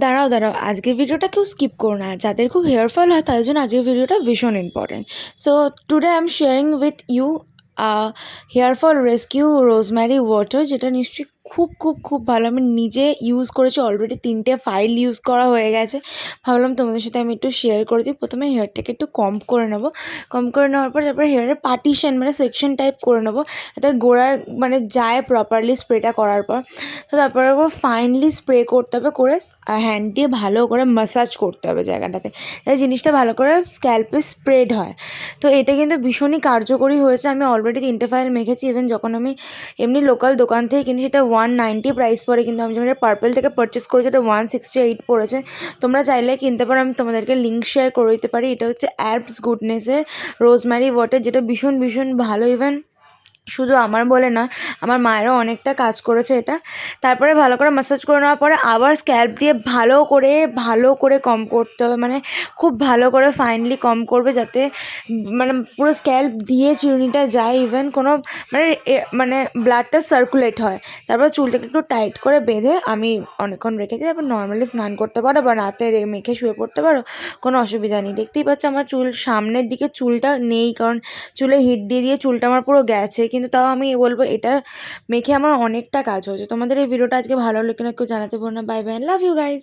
দাঁড়াও দাঁড়াও, আজকের ভিডিওটা কেউ স্কিপ করো না। যাদের খুব হেয়ার ফল হয় তাদের জন্য আজকের ভিডিওটা ভীষণ important. So today I am sharing with you hair fall rescue rosemary water, যেটা নিশ্চয়ই খুব খুব খুব ভালো। আমি নিজে ইউজ করেছি, অলরেডি 3টে ফাইল ইউজ করা হয়ে গেছে। ভাবলাম তোমাদের সাথে আমি একটু শেয়ার করে দিই। প্রথমে হেয়ারটাকে একটু কম্ব করে নেবো। কম্ব করে নেওয়ার পর তারপরে হেয়ারের পার্টিশন মানে সেকশন টাইপ করে নেবো, যাতে গোড়ায় মানে যায় প্রপারলি স্প্রেটা করার পর। তো তারপরে ফাইনলি স্প্রে করতে হবে, করে হ্যান্ড দিয়ে ভালো করে ম্যাসাজ করতে হবে জায়গাটাতে, যাতে জিনিসটা ভালো করে স্ক্যাল্পে স্প্রেড হয়। তো এটা কিন্তু ভীষণই কার্যকরী হয়েছে। আমি অলরেডি 3টে ফাইল মেখেছি। ইভেন যখন আমি এমনি লোকাল দোকান থেকে কিনি সেটা 190 প্রাইস পড়ে, কিন্তু আমি যখন পার্পেল থেকে পারচেস করেছি এটা 168 পড়েছে। তোমরা চাইলে কিনতে পারো, আমি তোমাদেরকে লিঙ্ক শেয়ার করে দিতে পারি। এটা হচ্ছে অ্যাপস গুডনেসের রোজম্যারি ওয়াটার, যেটা ভীষণ ভীষণ ভালো। ইভেন শুধু আমার বলে না, আমার মায়েরও অনেকটা কাজ করেছে এটা। তারপরে ভালো করে ম্যাসাজ করে নেওয়ার পরে আবার স্ক্যাল্প দিয়ে ভালো করে কম করতে হবে, মানে খুব ভালো করে ফাইনলি কম করবে, যাতে মানে পুরো স্ক্যাল্প দিয়ে চিরুনিটা যায়, ইভেন কোনো মানে ব্লাডটা সার্কুলেট হয়। তারপর চুলটাকে একটু টাইট করে বেঁধে আমি অনেকক্ষণ রেখেছি। তারপর নর্মালি স্নান করতে পারো বা রাতে মেখে শুয়ে পড়তে পারো, কোনো অসুবিধা নেই। দেখতেই পাচ্ছ আমার চুল সামনের দিকে চুলটা নেই, কারণ চুলে হিট দিয়ে দিয়ে চুলটা আমার পুরো গেছে, কিন্তু তাও আমি বলবো এটা মেখে আমার অনেকটা কাজ হয়েছে। তোমাদের এই ভিডিওটা আজকে ভালো হলো কিনা কেউ জানাতে পারো না। Bye bye, love you guys.